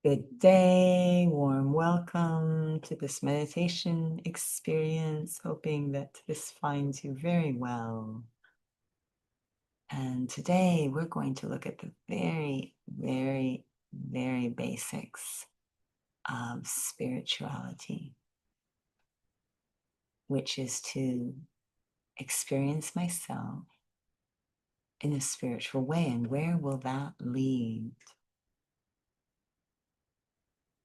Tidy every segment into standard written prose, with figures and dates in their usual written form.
Good day, warm welcome to this meditation experience, hoping that this finds you very well. And today we're going to look at the very, very, very basics of spirituality, which is to experience myself in a spiritual way. And where will that lead?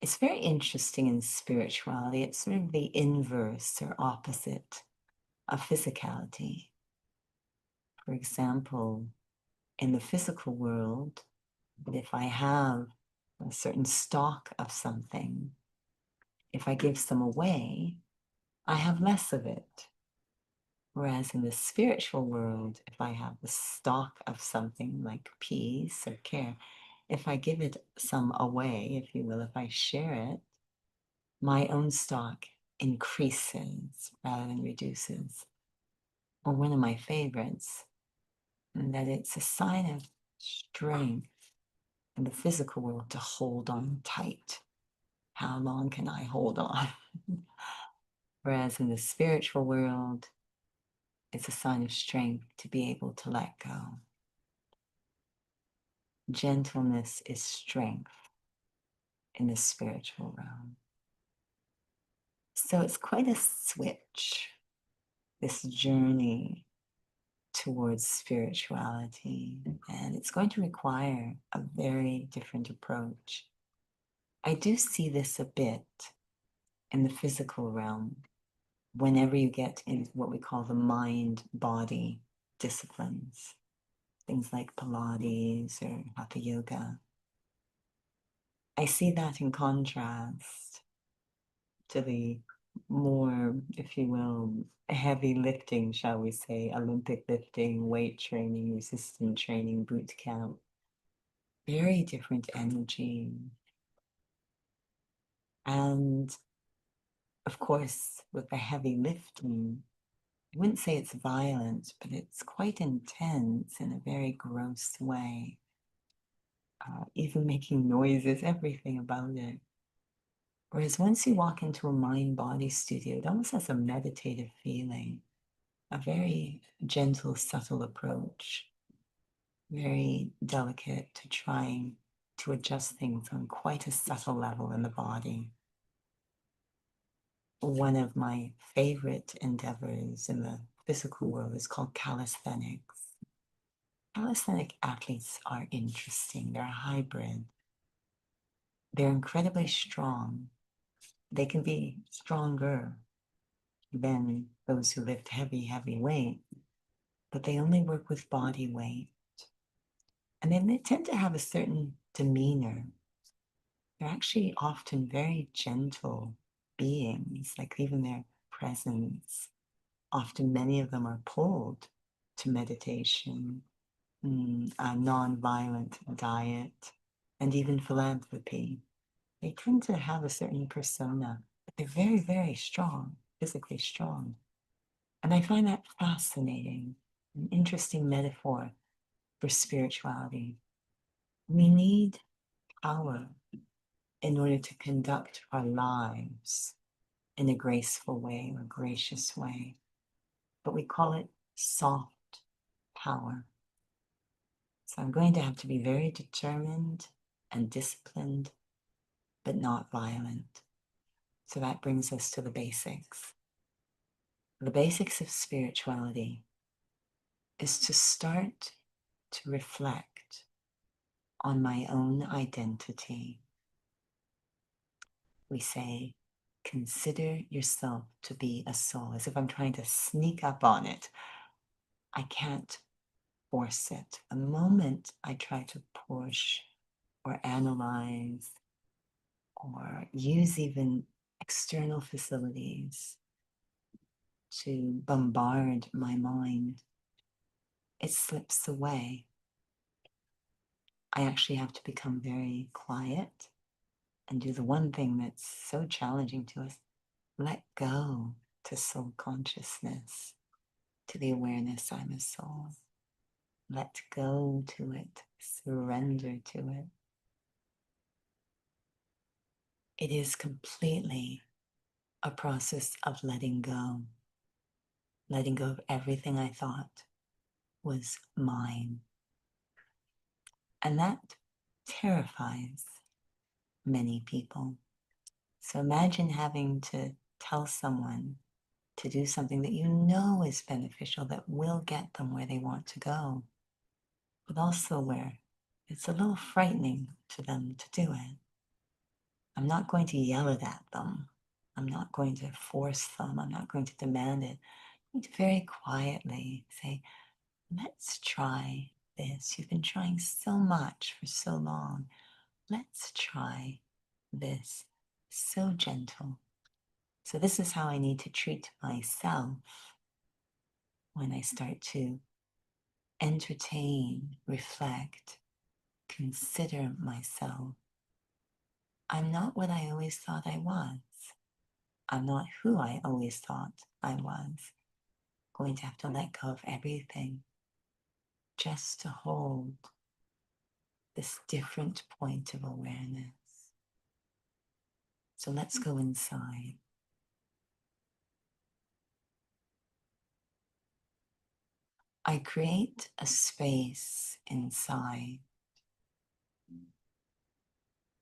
It's very interesting in spirituality. It's sort of the inverse or opposite of physicality. For example, in the physical world, if I have a certain stock of something, if I give some away, I have less of it. Whereas in the spiritual world, if I have the stock of something like peace or care, if I give it some away, if you will, if I share it, my own stock increases rather than reduces. Or one of my favorites, and that it's a sign of strength in the physical world to hold on tight. How long can I hold on? Whereas in the spiritual world, it's a sign of strength to be able to let go. Gentleness is strength in the spiritual realm. So it's quite a switch, this journey towards spirituality, and it's going to require a very different approach. I do see this a bit in the physical realm whenever you get into what we call the mind-body disciplines, things like Pilates or Hatha Yoga. I see that in contrast to the more, if you will, heavy lifting, shall we say, Olympic lifting, weight training, resistance training, boot camp. Very different energy. And of course, with the heavy lifting, I wouldn't say it's violent, but it's quite intense in a very gross way. Even making noises, everything about it. Whereas once you walk into a mind-body studio, it almost has a meditative feeling, a very gentle, subtle approach, very delicate to trying to adjust things on quite a subtle level in the body. One of my favorite endeavors in the physical world is called calisthenics. Calisthenic athletes are interesting. They're hybrid. They're incredibly strong. They can be stronger than those who lift heavy, heavy weight, but they only work with body weight. And then they tend to have a certain demeanor. They're actually often very gentle beings, like even their presence. Often many of them are pulled to meditation, a non-violent diet, and even philanthropy. They tend to have a certain persona, but they're very, very strong, physically strong. And I find that fascinating, an interesting metaphor for spirituality. We need power in order to conduct our lives in a graceful way or gracious way, but we call it soft power. So I'm going to have to be very determined and disciplined, but not violent. So that brings us to the basics. The basics of spirituality is to start to reflect on my own identity. We say, consider yourself to be a soul, as if I'm trying to sneak up on it. I can't force it. The moment I try to push or analyze or use even external facilities to bombard my mind, it slips away. I actually have to become very quiet and do the one thing that's so challenging to us, let go to soul consciousness, to the awareness I'm a soul. Let go to it, surrender to it. It is completely a process of letting go of everything I thought was mine. And that terrifies many people. So imagine having to tell someone to do something that you know is beneficial, that will get them where they want to go, but also where it's a little frightening to them to do it. I'm not going to yell it at them. I'm not going to force them. I'm not going to demand it. I'm going to very quietly say, let's try this. You've been trying so much for so long. Let's try this. So gentle. So this is how I need to treat myself when I start to entertain, reflect, consider myself. I'm not what I always thought I was. I'm not who I always thought I was. Going to have to let go of everything just to hold this different point of awareness. So let's go inside. I create a space inside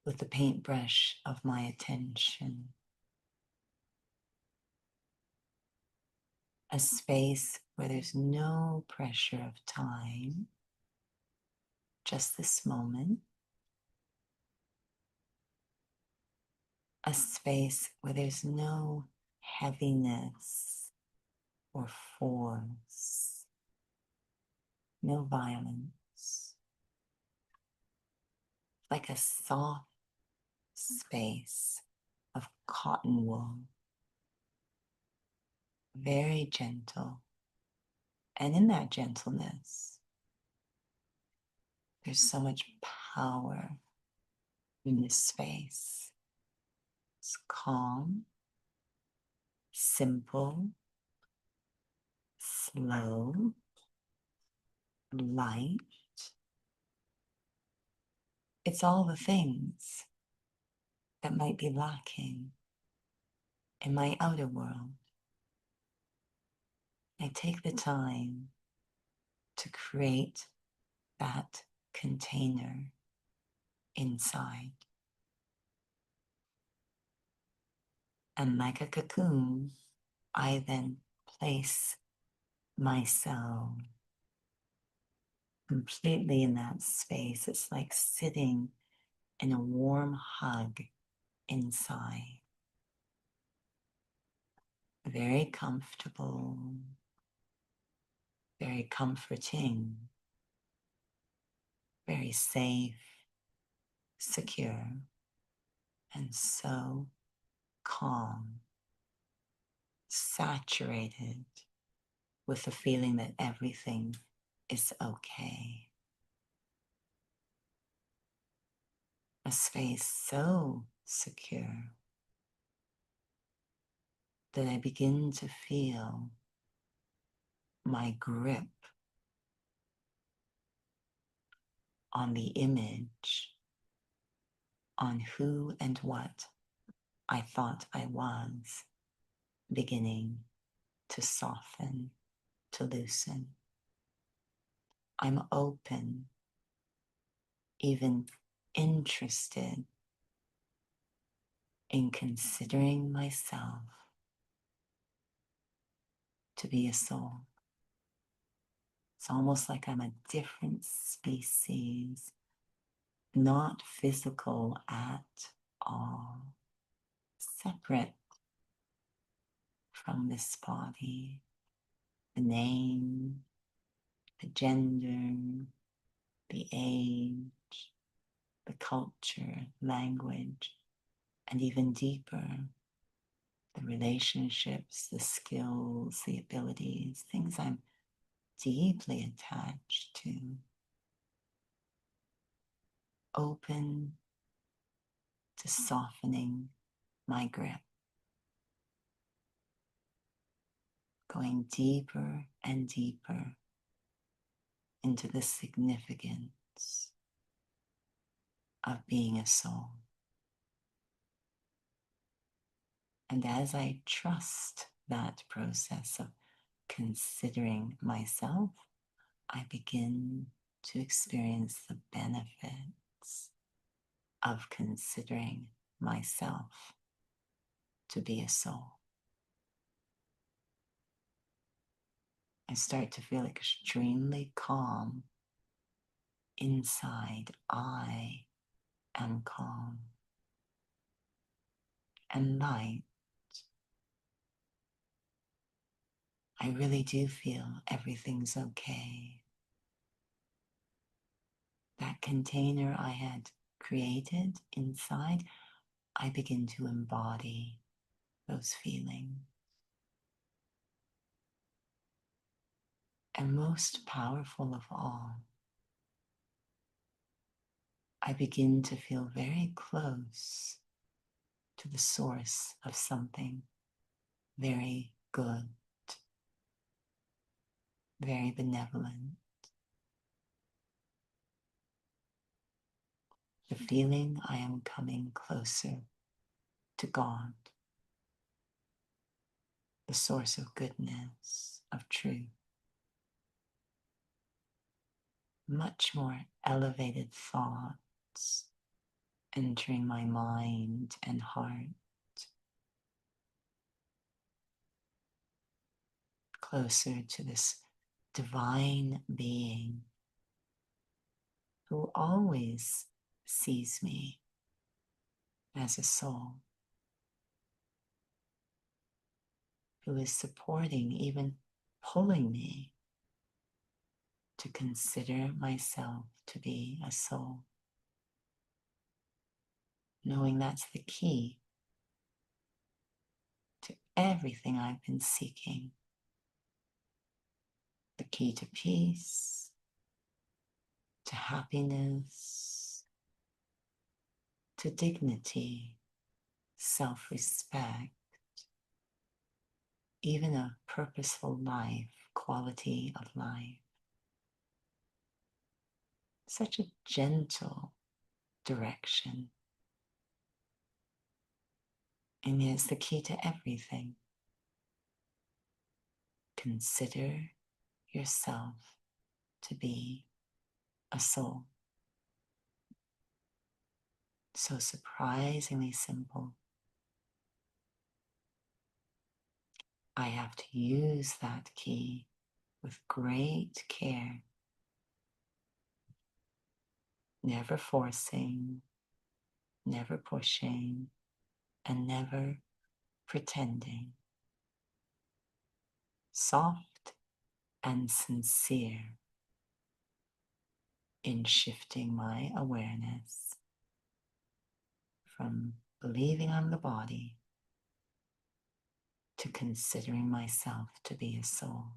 with the paintbrush of my attention. A space where there's no pressure of time, just this moment. A space where there's no heaviness or force, no violence. Like a soft space of cotton wool, very gentle. And in that gentleness, there's so much power in this space. It's calm, simple, slow, light. It's all the things that might be lacking in my outer world. I take the time to create that container inside. And like a cocoon, I then place myself completely in that space. It's like sitting in a warm hug inside. Very comfortable, very comforting, very safe, secure, and so calm, saturated with the feeling that everything is okay. A space so secure that I begin to feel my grip on the image, on who and what I thought I was, beginning to soften, to loosen. I'm open, even interested in considering myself to be a soul. It's almost like I'm a different species, not physical at all, separate from this body, the name, the gender, the age, the culture, language, and even deeper, the relationships, the skills, the abilities, things I'm deeply attached to. Open to softening my grip, going deeper and deeper into the significance of being a soul. And as I trust that process of considering myself, I begin to experience the benefits of considering myself to be a soul. I start to feel extremely calm inside. I am calm and light. I really do feel everything's okay. That container I had created inside, I begin to embody those feelings. And most powerful of all, I begin to feel very close to the source of something very good, very benevolent. The feeling I am coming closer to God, the source of goodness, of truth. Much more elevated thoughts entering my mind and heart, closer to this divine being who always sees me as a soul, who is supporting, even pulling me to consider myself to be a soul, knowing that's the key to everything I've been seeking, the key to peace, to happiness, to dignity, self-respect, even a purposeful life, quality of life. Such a gentle direction. And it's the key to everything. Consider yourself to be a soul. So surprisingly simple. I have to use that key with great care, never forcing, never pushing, and never pretending. Soft and sincere in shifting my awareness from believing I'm the body to considering myself to be a soul.